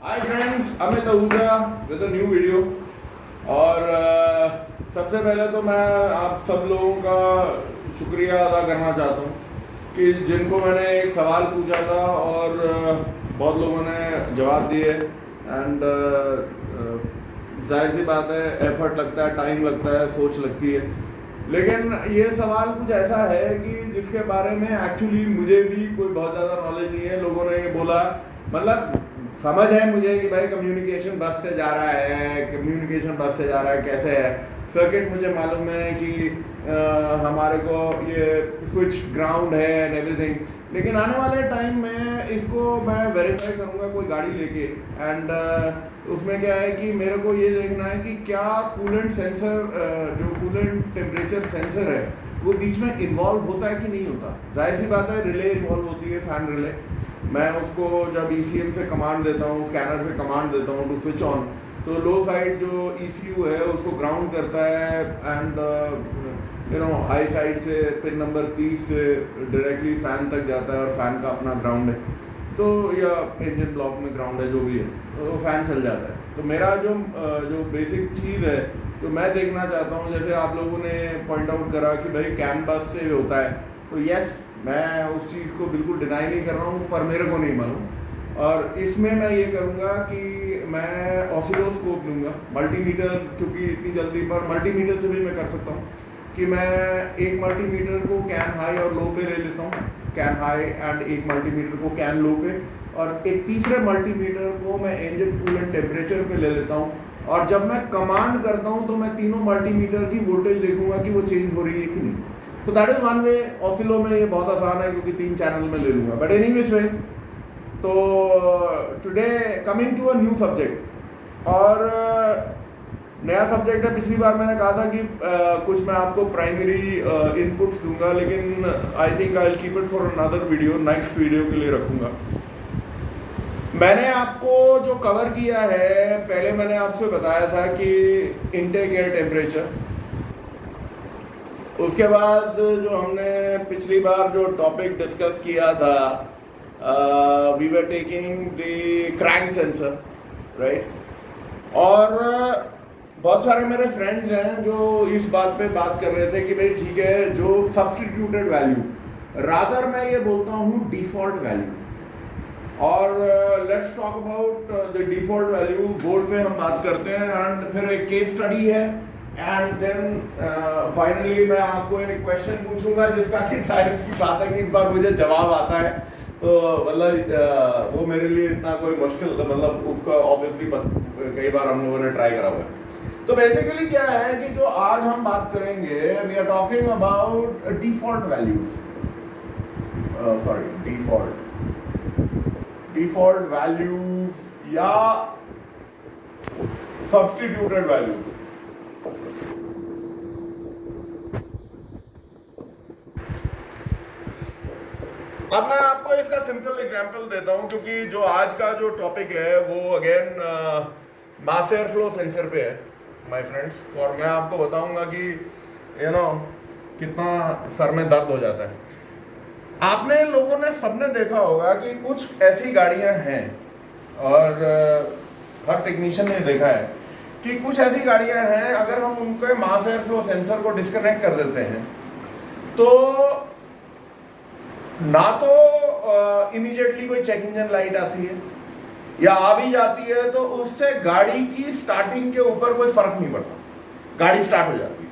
Hi friends, Amit Ahuja with a new video. और सबसे पहले तो मैं आप सब लोगों का शुक्रिया अदा करना चाहता हूँ कि जिनको मैंने एक सवाल पूछा था और बहुत लोगों ने जवाब दिए। एंड जाहिर सी बात है, एफर्ट लगता है, टाइम लगता है, सोच लगती है। लेकिन ये सवाल कुछ ऐसा है कि जिसके बारे में एक्चुअली मुझे भी कोई बहुत ज़्यादा नॉलेज नहीं है। लोगों ने बोला, मतलब समझ है मुझे कि भाई कम्युनिकेशन बस से जा रहा है, कम्युनिकेशन बस से जा रहा है, कैसे है सर्किट मुझे मालूम है कि हमारे को ये स्विच ग्राउंड है एंड एवरीथिंग। लेकिन आने वाले टाइम में इसको मैं वेरीफाई करूँगा कोई गाड़ी लेके। एंड उसमें क्या है कि मेरे को ये देखना है कि क्या कूलेंट सेंसर, जो कूलेंट टेम्परेचर सेंसर है, वो बीच में इन्वॉल्व होता है कि नहीं होता। जाहिर सी बात है, रिले इन्वॉल्व होती है, फैन रिले। मैं उसको जब ECM से कमांड देता हूँ, स्कैनर से कमांड देता हूँ टू स्विच ऑन, तो लो साइड जो ECU है उसको ग्राउंड करता है एंड हाई साइड से पिन नंबर 30 से डायरेक्टली फ़ैन तक जाता है और फ़ैन का अपना ग्राउंड है, तो या इंजन ब्लॉक में ग्राउंड है, जो भी है, तो फ़ैन चल जाता है। तो मेरा जो बेसिक चीज़ है जो मैं देखना चाहता हूँ, जैसे आप लोगों ने पॉइंट आउट करा कि भाई कैन बस से होता है, तो यस, मैं उस चीज़ को बिल्कुल डिनाई नहीं कर रहा हूँ, पर मेरे को नहीं मालूम। और इसमें मैं ये करूँगा कि मैं ऑसिलोस्कोप लूँगा, मल्टीमीटर, क्योंकि इतनी जल्दी पर मल्टीमीटर से भी मैं कर सकता हूँ कि मैं एक मल्टीमीटर को कैन हाई और लो पे ले लेता हूँ, कैन हाई, एंड एक मल्टीमीटर को कैन लो पे, और एक तीसरे मल्टीमीटर को मैं इंजन कूलेंट टेम्परेचर पे ले लेता हूँ। और जब मैं कमांड करता हूँ तो मैं तीनों मल्टीमीटर की वोल्टेज देखूंगा कि वो चेंज हो रही है कि नहीं। So that is one way. Oscillo में ये बहुत आसान है क्योंकि 3 चैनल में ले लूँगा, बट एनी विच वे। तो today coming to a new subject, और नया सब्जेक्ट है। पिछली बार मैंने कहा था कि कुछ मैं आपको प्राइमरी इनपुट्स दूंगा, लेकिन I think I will keep it for another video, next video के लिए रखूँगा। मैंने आपको जो कवर किया है, पहले मैंने आपसे बताया था कि इनटेक एयर टेम्परेचर, उसके बाद जो हमने पिछली बार जो टॉपिक डिस्कस किया था, we were taking the crank sensor, right. और बहुत सारे मेरे फ्रेंड्स हैं जो इस बात पे बात कर रहे थे कि भाई ठीक है, जो सब्स्टिट्यूटेड वैल्यू, रादर मैं ये बोलता हूँ डिफ़ॉल्ट वैल्यू। और let's talk about the default value. Board पे हम बात करते हैं एंड फिर एक केस स्टडी है, एंड देन फाइनली मैं आपको एक क्वेश्चन पूछूंगा जिसका कि साइंस की बात है कि इस बार मुझे जवाब आता है, तो मतलब वो मेरे लिए इतना कोई मुश्किल, मतलब उसका ऑब्वियसली कई बार हम लोगों ने ट्राई करा हुआ है। तो बेसिकली क्या है कि जो आज हम बात करेंगे, we are talking about default values, sorry default values या सब्स्टिट्यूटेड वैल्यूज। अब मैं आपको इसका सिंपल एग्जांपल देता हूं, क्योंकि जो आज का जो टॉपिक है वो again mass air flow sensor पे है माय फ्रेंड्स। और मैं आपको बताऊंगा कि कितना सर में दर्द हो जाता है। आपने लोगों ने सबने देखा होगा कि कुछ ऐसी गाड़ियां हैं, और हर टेक्नीशियन ने देखा है कि कुछ ऐसी गाड़ियां हैं, अगर हम उनके मास एयर फ्लो सेंसर को डिस्कनेक्ट कर देते हैं तो ना तो इमीडिएटली कोई चेक इंजन लाइट आती है, या आ भी जाती है तो उससे गाड़ी की स्टार्टिंग के ऊपर कोई फर्क नहीं पड़ता, गाड़ी स्टार्ट हो जाती है।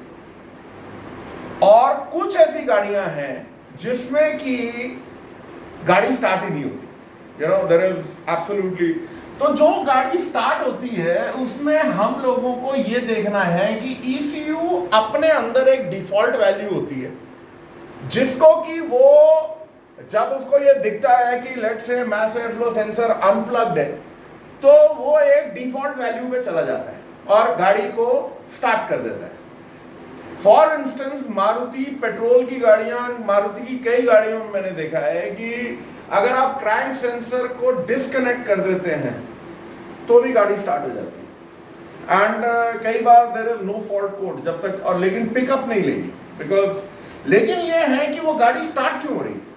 और कुछ ऐसी गाड़ियां हैं जिसमें कि गाड़ी स्टार्ट ही नहीं होती, देयर इज एब्सोल्युटली। तो जो गाड़ी स्टार्ट होती है उसमें हम लोगों को यह देखना है कि ECU अपने अंदर एक डिफॉल्ट वैल्यू होती है, जिसको कि वो जब उसको ये दिखता है कि let's say mass air flow sensor unplugged है, तो वो एक डिफॉल्ट वैल्यू पे चला जाता है और गाड़ी को स्टार्ट कर देता है। फॉर इंस्टेंस मारुति पेट्रोल की गाड़ियां, मारुति की कई गाड़ियों में मैंने देखा है कि अगर आप क्रैंक सेंसर को डिस्कनेक्ट कर देते हैं तो भी गाड़ी स्टार्ट हो जाती है। एंड कई बार there is no fault code जब तक, और लेकिन पिकअप नहीं लेगी बिकॉज, लेकिन ये है कि वो गाड़ी स्टार्ट क्यों हो रही है।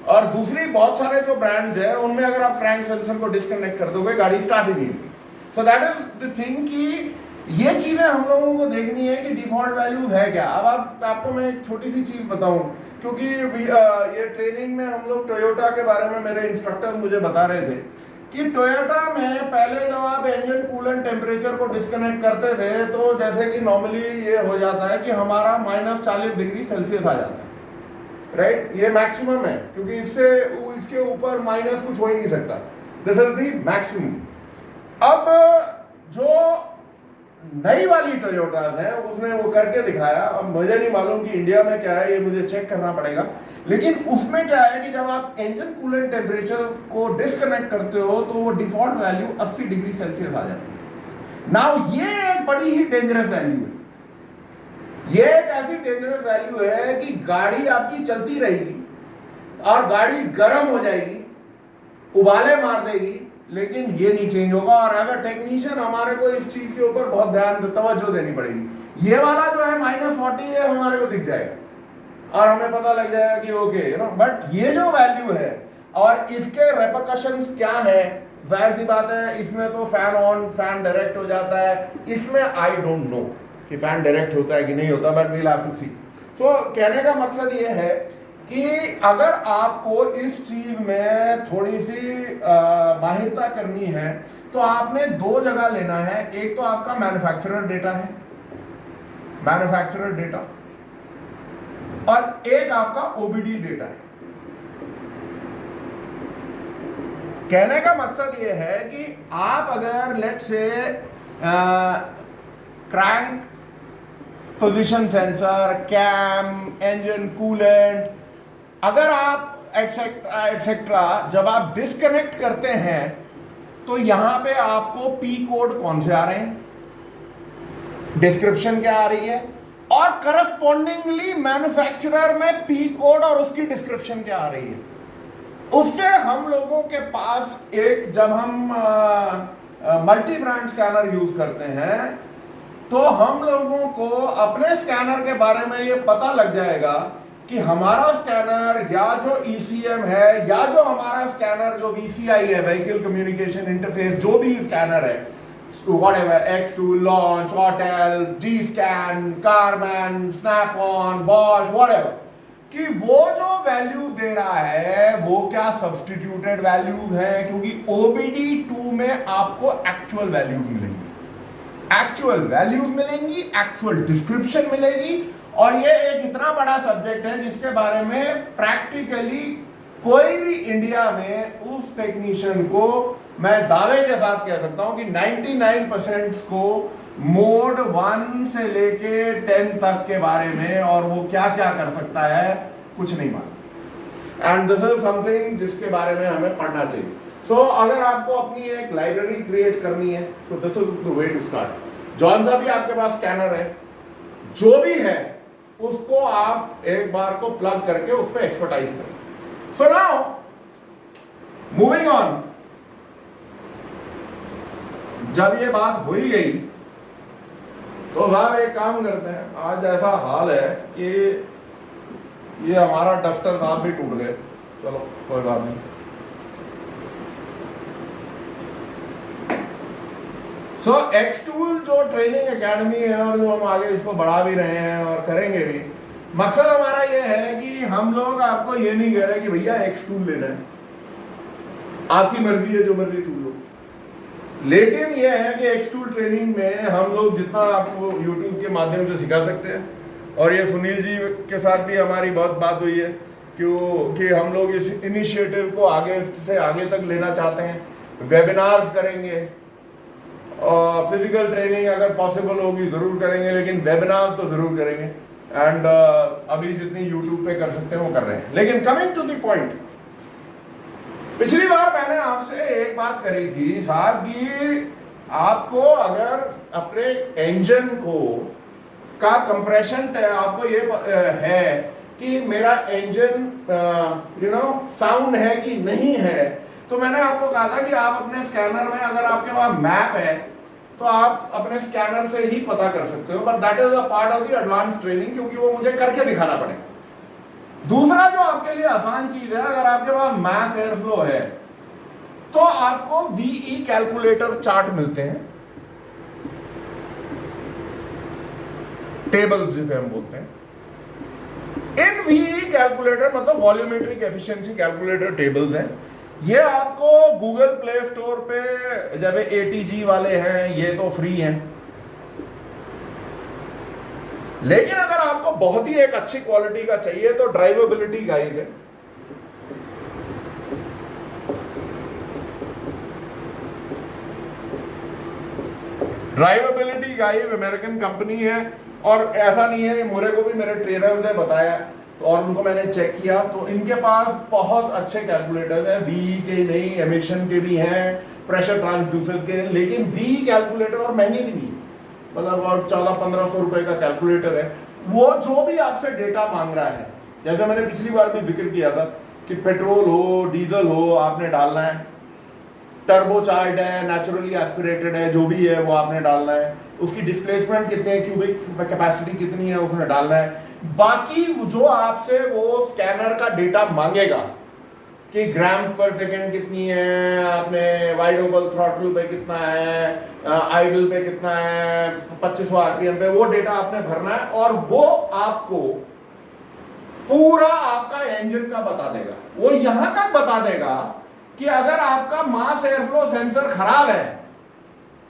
और दूसरी बहुत सारे जो ब्रांड्स हैं उनमें अगर आप क्रैंक सेंसर को डिस्कनेक्ट कर दोगे गाड़ी स्टार्ट ही नहीं होगी। So that is the thing कि ये चीजें हम लोगों को देखनी है कि डिफॉल्ट वैल्यूज है क्या। अब आपको मैं एक छोटी सी चीज बताऊं, क्योंकि ये ट्रेनिंग में हम लोग टोयोटा के बारे में मेरे इंस्ट्रक्टर मुझे बता रहे थे कि टोयोटा में पहले जब आप इंजन कूलेंट टेम्परेचर को डिस्कनेक्ट करते थे तो जैसे कि नॉर्मली ये हो जाता है कि हमारा -40 डिग्री सेल्सियस आ जाता है, राइट। ये मैक्सिमम है, क्योंकि इसके ऊपर माइनस कुछ हो ही नहीं सकता। This is the maximum. अब जो नई वाली टोयोटा है उसने वो करके दिखाया। अब मुझे नहीं मालूम कि इंडिया में क्या है, ये मुझे चेक करना पड़ेगा, लेकिन उसमें क्या है कि जब आप इंजन कूलेंट टेम्परेचर को डिस्कनेक्ट करते हो तो वो डिफॉल्ट वैल्यू 80 डिग्री सेल्सियस आ जाती है। नाउ ये एक बड़ी ही डेंजरस वैल्यू है। ये एक ऐसी डेंजरस वैल्यू है कि गाड़ी आपकी चलती रहेगी और गाड़ी गर्म हो जाएगी, उबाले मार देगी, लेकिन ये नहीं चेंज होगा। और एज अ टेक्नीशियन हमारे को इस चीज के ऊपर बहुत तवज्जो देनी पड़ेगी। ये वाला जो है -40 है हमारे को दिख जाएगा और हमें पता लग जाएगा कि ओके यू नो, बट ये जो वैल्यू है और इसके रेपरकशंस क्या है, जाहिर सी बात है इसमें तो फैन ऑन फैन डायरेक्ट हो जाता है। इसमें आई डोंट नो कि फैन डायरेक्ट होता है कि नहीं होता, बट वील हैव टू सी। सो कहने का मकसद ये है कि अगर आपको इस चीज में थोड़ी सी माहिरता करनी है तो आपने दो जगह लेना है। एक तो आपका मैन्युफैक्चरर डेटा है, मैन्युफैक्चरर डेटा, और एक आपका ओबीडी डेटा है। कहने का मकसद ये है कि आप अगर लेट से crank position sensor, cam, engine coolant, अगर आप एटसेट्रा जब आप डिस्कनेक्ट करते हैं तो यहां पे आपको पी कोड कौन से आ रहे हैं, डिस्क्रिप्शन क्या आ रही है, और करस्पॉन्डिंगली मैन्युफैक्चरर में पी कोड और उसकी डिस्क्रिप्शन क्या आ रही है। उससे हम लोगों के पास एक, जब हम मल्टी ब्रांड स्कैनर यूज करते हैं तो हम लोगों को अपने स्कैनर के बारे में ये पता लग जाएगा कि हमारा स्कैनर या जो ECM है या जो हमारा स्कैनर जो VCI है, व्हीकल कम्युनिकेशन इंटरफेस, जो भी स्कैनर है, whatever, X2, launch, Autel, G scan, Carman, Snap on, Bosch, whatever, कि वो जो वैल्यू दे रहा है वो क्या सब्स्टिट्यूटेड वैल्यूज है, क्योंकि OBD2 में आपको एक्चुअल वैल्यूज मिलेंगी, एक्चुअल वैल्यूज मिलेंगी, एक्चुअल डिस्क्रिप्शन मिलेगी। और ये एक इतना बड़ा सब्जेक्ट है जिसके बारे में प्रैक्टिकली कोई भी इंडिया में उस टेक्नीशियन को मैं दावे के साथ कह सकता हूं कि 99% को मोड 1 से लेके 10 तक के बारे में और वो क्या क्या कर सकता है कुछ नहीं मालूम। एंड दिस इज समथिंग जिसके बारे में हमें पढ़ना चाहिए। सो अगर आपको अपनी एक लाइब्रेरी क्रिएट करनी है तो this is the way to start. जौन सा भी आपके पास स्कैनर है, जो भी है, उसको आप एक बार को प्लग करके उस पर एक्सपर्टाइज करें। सो नाउ मूविंग ऑन, जब ये बात हो ही गई तो साहब एक काम करते हैं। आज ऐसा हाल है कि ये हमारा डस्टर साहब भी टूट गए, चलो कोई बात नहीं। सो एक्सटूल जो ट्रेनिंग एकेडमी है और जो हम आगे इसको बढ़ा भी रहे हैं और करेंगे भी, मकसद हमारा ये है कि हम लोग आपको ये नहीं कह रहे कि भैया एक्सटूल लेना है, आपकी मर्जी है, जो मर्जी टूल लो। लेकिन ये है कि एक्सटूल ट्रेनिंग में हम लोग जितना आपको यूट्यूब के माध्यम से सिखा सकते हैं, और ये सुनील जी के साथ भी हमारी बहुत बात हुई है कि हम लोग इस इनिशिएटिव को आगे से आगे तक लेना चाहते हैं। वेबिनार्स करेंगे और फिजिकल ट्रेनिंग अगर पॉसिबल होगी ज़रूर करेंगे, लेकिन वेबिनार्स तो ज़रूर करेंगे। एंड अभी जितनी यूट्यूब पे कर सकते हैं वो कर रहे हैं। लेकिन कमिंग टू द पॉइंट, पिछली बार मैंने आपसे एक बात करी थी साहब कि आपको अगर अपने इंजन को का कंप्रेशन आपको ये है कि मेरा इंजन साउंड है कि नहीं है, तो मैंने आपको कहा था कि आप अपने स्कैनर में, अगर आपके पास मैप है तो आप अपने स्कैनर से ही पता कर सकते हो, but that is a part of the advance training, क्योंकि वो मुझे करके दिखाना पड़ेगा। दूसरा जो आपके लिए आसान चीज है, अगर आपके पास मास एयर फ्लो है तो आपको वीई कैलकुलेटर चार्ट मिलते हैं, टेबल्स जिसे हम बोलते हैं। इन वीई कैलकुलेटर मतलब वॉल्यूमेट्रिक एफिशिएंसी कैलकुलेटर टेबल्स हैं। ये आपको गूगल प्ले स्टोर पे, जब एटीजी वाले हैं ये तो फ्री हैं, लेकिन अगर आपको बहुत ही एक अच्छी क्वालिटी का चाहिए तो ड्राइवेबिलिटी गाइड है। ड्राइवेबिलिटी गाइड अमेरिकन कंपनी है, और ऐसा नहीं है, मुझे को भी मेरे ट्रेनर्स ने बताया तो, और उनको मैंने चेक किया तो इनके पास बहुत अच्छे कैलकुलेटर्स हैं, वी के नहीं, एमिशन के भी हैं, प्रेशर ट्रांसड्यूसर के, लेकिन वी कैलकुलेटर और महंगे भी नहीं, मतलब और 1400-1500 रुपए का कैलकुलेटर है। वो जो भी आपसे डेटा मांग रहा है, जैसे मैंने पिछली बार भी जिक्र किया था कि पेट्रोल हो डीजल हो आपने डालना है, टर्बोचार्ज है, नेचुरली एस्पिरेटेड है, जो भी है वो आपने डालना है, उसकी डिस्प्लेसमेंट कितनी है, क्यूबिक कैपेसिटी कितनी है उसने डालना है। बाकी जो आपसे वो स्कैनर का डेटा मांगेगा कि ग्राम्स पर सेकंड कितनी है, आपने वाइड ओपन थ्रॉटल पे कितना है, आइडल पे कितना है, 2500 आरपीएम पे, वो डेटा आपने भरना है और वो आपको पूरा आपका इंजन का बता देगा। वो यहां तक बता देगा कि अगर आपका मास एयरफ्लो सेंसर खराब है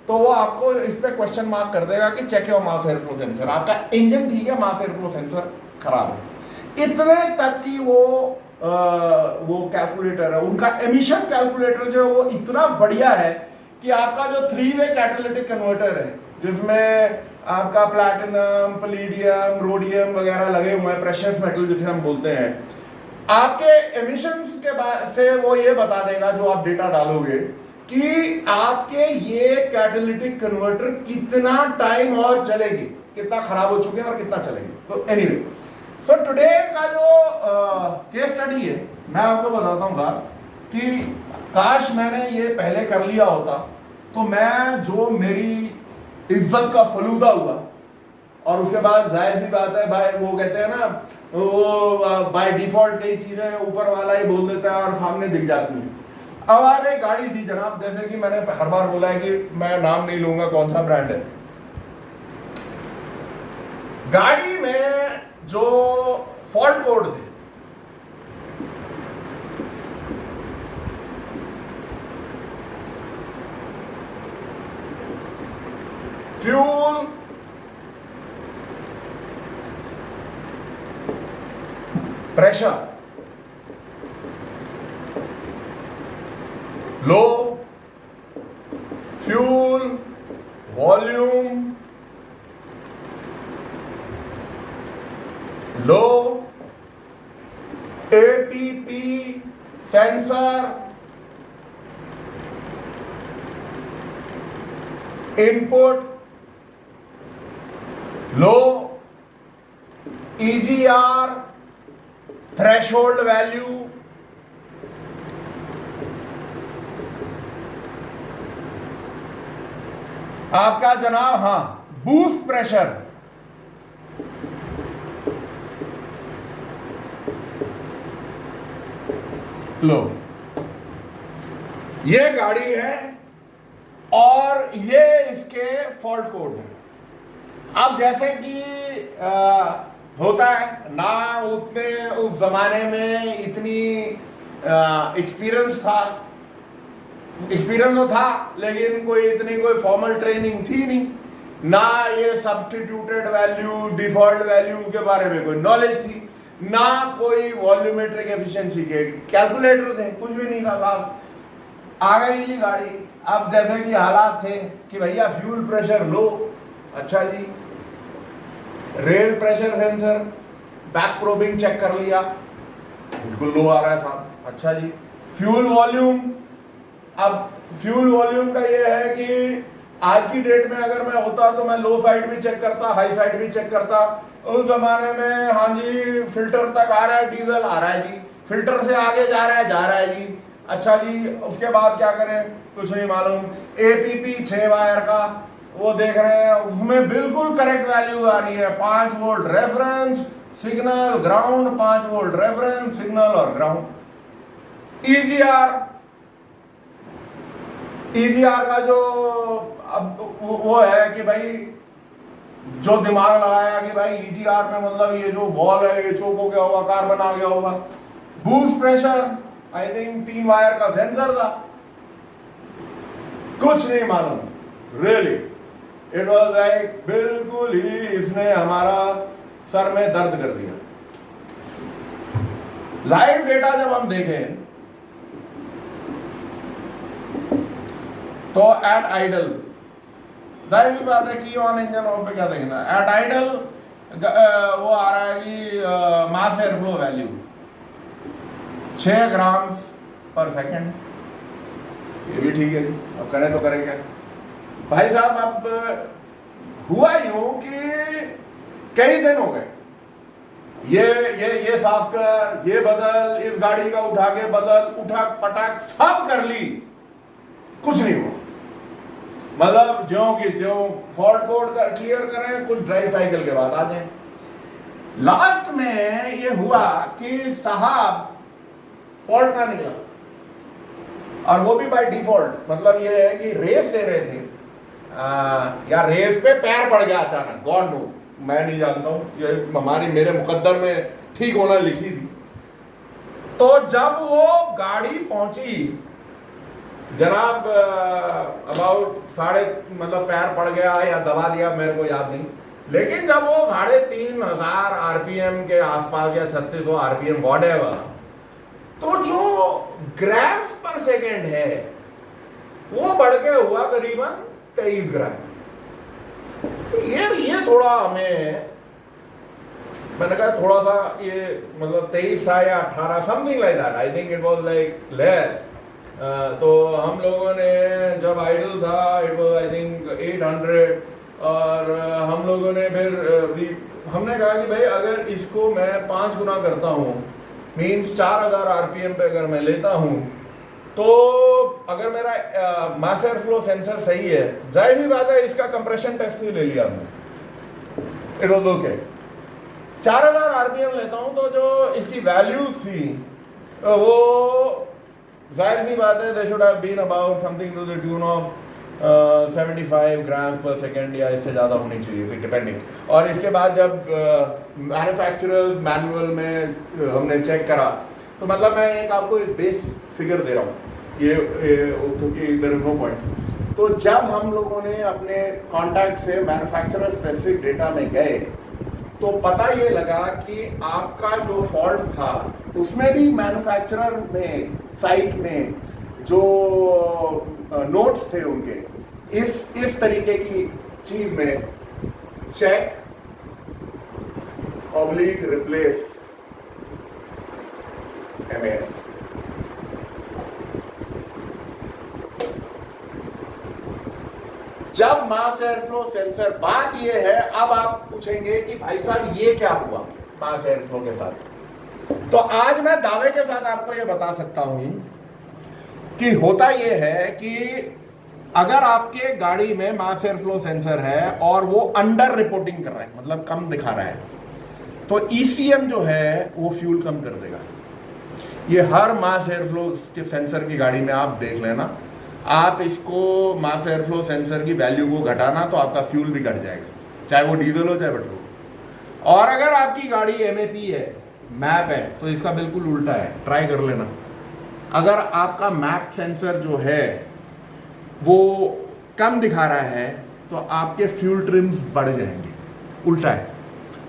तो वो आपको इस पे क्वेश्चन मार्क कर देगा कि check your mass airflow sensor, आपका इंजन ठीक है, मास एयरफ्लो सेंसर खराब है। इतने तक की वो कैलकुलेटर है। उनका एमिशन कैलकुलेटर जो है वो इतना बढ़िया है कि आपका जो 3-वे कैटालिटिक कन्वर्टर है, जिसमें आपका प्लैटिनम, पैलेडियम, रोडियम वगैरह लगे हुए हैं, प्रेशियस मेटल जिसे हम बोलते हैं, आपके एमिशंस के बाद से वो ये बता देगा जो आप डेटा डालोगे कि आपके ये कैटालिटिक कन्वर्टर कितना टाइम और चलेगी, कितना खराब हो चुके हैं और कितना चलेंगे। तो एनीवे, सो टुडे का जो केस स्टडी है मैं आपको बताता हूँ साहब कि काश मैंने ये पहले कर लिया होता तो मैं जो मेरी इज्जत का फलूदा हुआ, और उसके बाद जाहिर सी बात है भाई, वो कहते हैं ना, वो बाय डिफॉल्ट कई चीजें ऊपर वाला ही बोल देता है और सामने दिख जाती है। अब आ गई गाड़ी थी जनाब, जैसे कि मैंने हर बार बोला है कि मैं नाम नहीं लूंगा कौन सा ब्रांड है, गाड़ी में जो फॉल्ट कोड थे, फ्यूल, प्रेशर लो, fuel volume low, APP sensor, input low, EGR, threshold value, आपका जनाब, हाँ, बूस्ट प्रेशर, लो, ये गाड़ी है और ये इसके फॉल्ट कोड है। अब जैसे कि होता है ना, उतने उस जमाने में इतनी एक्सपीरियंस तो था, लेकिन कोई इतनी कोई फॉर्मल ट्रेनिंग थी नहीं, ना ये सब्स्टिट्यूटेड वैल्यू, डिफॉल्ट वैल्यू के बारे में कोई नॉलेज थी, ना कोई वॉल्यूमेट्रिक एफिशिएंसी के कैलकुलेटर थे, कुछ भी नहीं था साहब। आ गई जी गाड़ी। अब जैसे कि हालात थे कि भैया फ्यूल प्रेशर लो, अच्छा जी, rail pressure sensor back probing check कर लिया, बिल्कुल लो आ रहा है साहब, अच्छा जी। फ्यूल वॉल्यूम, अब फ्यूल वॉल्यूम का ये है कि आज की डेट में अगर मैं होता तो मैं लो साइड भी चेक करता, हाई साइड भी चेक करता। उस जमाने में हाँ जी, फिल्टर तक आ रहा है, डीजल आ रहा है जी, फिल्टर से आगे जा रहा है जी, अच्छा जी। उसके बाद क्या करें, कुछ नहीं मालूम। एपीपी 6 वायर का वो देख रहे हैं, उसमें बिल्कुल करेक्ट वैल्यू आ रही है, 5 volt reference signal ground 5 volt reference signal और ग्राउंड। ईजीआर का जो अब वो है कि भाई जो दिमाग लगाया कि भाई ईजीआर में मतलब ये जो वॉल है ये चोक हो गया होगा, कार्बन आ गया होगा। Boost pressure I think 3 wire का सेंसर था, कुछ नहीं मालूम रियली। इट वॉज लाइक बिल्कुल ही इसने हमारा सर में दर्द कर दिया। लाइव डेटा जब हम देखें तो एट आइडल जाहिर सी बात है कि ऑन इंजन ऑफ पे क्या देखना। एट आइडल वो आ रहा है कि मास एयर फ्लो वैल्यू 6 ग्राम पर सेकेंड। ये भी ठीक है जी, अब करें तो करें क्या भाई साहब। अब हुआ यूं कि कई दिन हो गए, ये साफ कर, ये बदल, इस गाड़ी का उठा के बदल, उठक पटक सब कर ली, कुछ नहीं हुआ। मतलब ज्यों कि त्यों फॉल्ट कोड कर क्लियर करें, कुछ ड्राइव साइकिल के बाद आ जाए। लास्ट में ये हुआ कि साहब फॉल्ट का निकला, और वो भी बाय डिफॉल्ट। मतलब ये है कि रेस दे रहे थे या रेस पे पैर पड़ गया अचानक, गॉड नोस, मैं नहीं जानता हूं, ये हमारी मेरे मुकद्दर में ठीक होना लिखी थी। तो जब वो गाड़ी पहुंची जनाब अबाउट मतलब पैर पड़ गया या दबा दिया मेरे को याद नहीं, लेकिन जब वो 3,500 आरपीएम के आसपास या 3600 आरपीएम व्हाटएवर, तो जो ग्राम्स पर सेकेंड है वो बढ़ के हुआ करीबन 23 ग्राम। ये थोड़ा हमें, मैंने कहा थोड़ा सा ये मतलब 23 था या 18 something like that, I think it was like less. तो हम लोगों ने जब आइडल था इट वाज आई थिंक 800, और हम लोगों ने फिर हमने कहा कि भाई अगर इसको मैं 5 गुना करता हूँ मीन्स 4000 आरपीएम पे अगर मैं लेता हूँ, तो अगर मेरा मास एयर फ्लो सेंसर सही है, जाहिर सी बात है इसका कंप्रेशन टेस्ट भी ले लिया हमने, इट वाज ओके। 4000 आरपीएम लेता हूँ तो जो इसकी वैल्यूज थी वो जाहिर सी बात है they should have been about something to the tune of 75 gram per second या इससे ज़्यादा होनी चाहिए थी डिपेंडिंग। और इसके बाद जब मैन्युफैक्चरर्स मैनुअल में हमने चेक करा, तो मतलब मैं एक आपको एक बेस फिगर दे रहा हूँ ये क्योंकि देयर इज नो पॉइंट। तो जब हम लोगों ने अपने कॉन्टैक्ट से मैन्युफैक्चरर स्पेसिफिक डेटा में गए तो पता ये लगा कि आपका जो फॉल्ट था उसमें भी मैन्युफैक्चरर में साइट में जो नोट्स थे उनके इस तरीके की चीज में चेक ऑब्लिक रिप्लेस MAF। जब मास एयर फ्लो सेंसर, बात ये है, अब आप पूछेंगे कि भाई साहब ये क्या हुआ मास एयर फ्लो के साथ। तो आज मैं दावे के साथ आपको ये बता सकता हूं कि होता ये है कि अगर आपके गाड़ी में मास एयर फ्लो सेंसर है और वो अंडर रिपोर्टिंग कर रहा है, मतलब कम दिखा रहा है, तो ECM जो है वो फ्यूल कम कर देगा। ये हर मास एयर फ्लो के सेंसर की गाड़ी में आप देख लेना, आप इसको मास एयर फ्लो सेंसर की वैल्यू को घटाना तो आपका फ्यूल भी घट जाएगा, चाहे वो डीजल हो चाहे पेट्रोल। और अगर आपकी गाड़ी MAP है, मैप है, तो इसका बिल्कुल उल्टा है, ट्राई कर लेना। अगर आपका मैप सेंसर जो है वो कम दिखा रहा है तो आपके फ्यूल ट्रिम्स बढ़ जाएंगे, उल्टा है।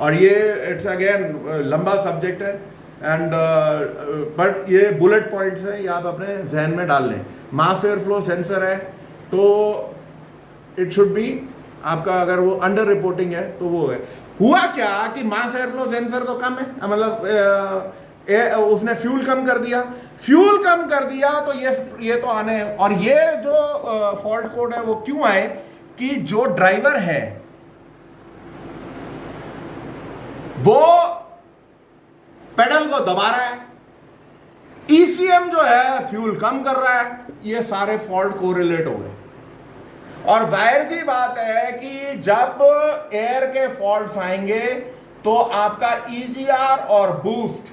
और ये इट्स अगेन लंबा सब्जेक्ट है एंड बट ये बुलेट पॉइंट्स हैं, ये आप अपने जहन में डाल लें। मास एयर फ्लो सेंसर है तो इट शुड बी आपका, अगर वो अंडर रिपोर्टिंग है तो वो है। हुआ क्या कि मास एयर फ्लो सेंसर तो कम है, मतलब उसने फ्यूल कम कर दिया, तो ये तो आने। और ये जो फॉल्ट कोड है वो क्यों आए कि जो ड्राइवर है वो पेडल को दबा रहा है, ECM जो है फ्यूल कम कर रहा है, ये सारे फॉल्ट कोरिलेट हो गए। और जाहिर सी बात है कि जब एयर के फॉल्ट्स आएंगे तो आपका EGR और बूस्ट,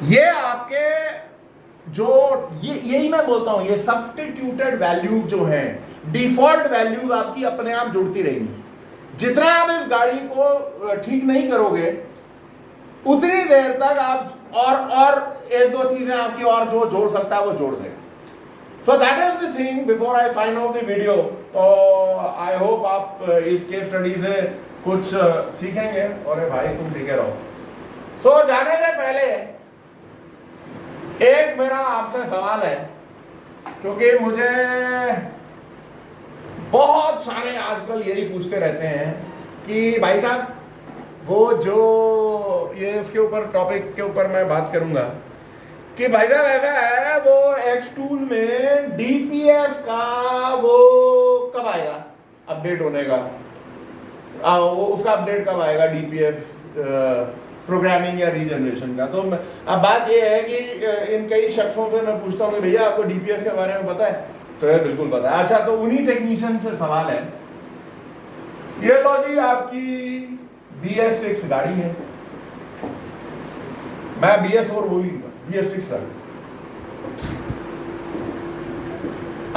ये आपके जो यही मैं बोलता हूं, ये सब्स्टिट्यूटेड वैल्यूज जो हैं, डिफॉल्ट वैल्यूज आपकी अपने आप जुड़ती रहेंगी। जितना आप इस गाड़ी को ठीक नहीं करोगे उतनी देर तक आप और एक दो चीजें आपकी और जो जोड़ सकता है वो जोड़ देगा। So that is the thing before I find out the video. तो आई होप आप इस केस स्टडी से कुछ सीखेंगे। और भाई तुम सीखे रहो। सो जाने से पहले एक मेरा आपसे सवाल है, क्योंकि मुझे बहुत सारे आजकल यही पूछते रहते हैं कि भाई साहब वो जो ये इसके ऊपर टॉपिक के ऊपर मैं बात करूंगा कि भाई साहब ऐसा है, वो एक्स टूल में DPF का वो कब आएगा अपडेट होने का, वो उसका अपडेट कब आएगा DPF प्रोग्रामिंग या रीजनरेशन का। तो अब बात ये है कि इन कई शख्सों से मैं पूछता हूँ कि भैया आपको DPF के बारे में पता है? तो ये बिल्कुल पता है। अच्छा, तो उन्हीं टेक्नीशियन से सवाल है, ये लो जी आपकी BS6 गाड़ी है, मैं BS4 बोलूंगा, BS6 गाड़ी,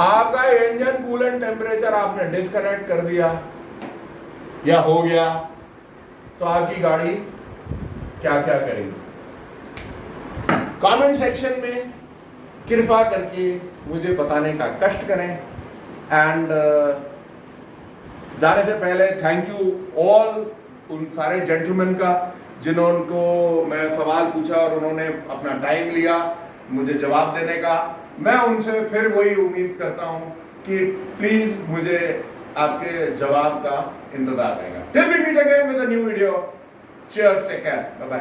आपका इंजन कूलेंट टेम्परेचर आपने डिस्कनेक्ट कर दिया या हो गया, तो आपकी गाड़ी क्या क्या करेगी? कमेंट सेक्शन में कृपा करके मुझे बताने का कष्ट करें। एंड जाने से पहले थैंक यू ऑल उन सारे जेंटलमैन का जिन्होंने मैं सवाल पूछा और उन्होंने अपना टाइम लिया मुझे जवाब देने का। मैं उनसे फिर वही उम्मीद करता हूं कि प्लीज मुझे आपके जवाब का इंतजार रहेगा। Till we meet again with a new video. Cheers, take care, bye bye.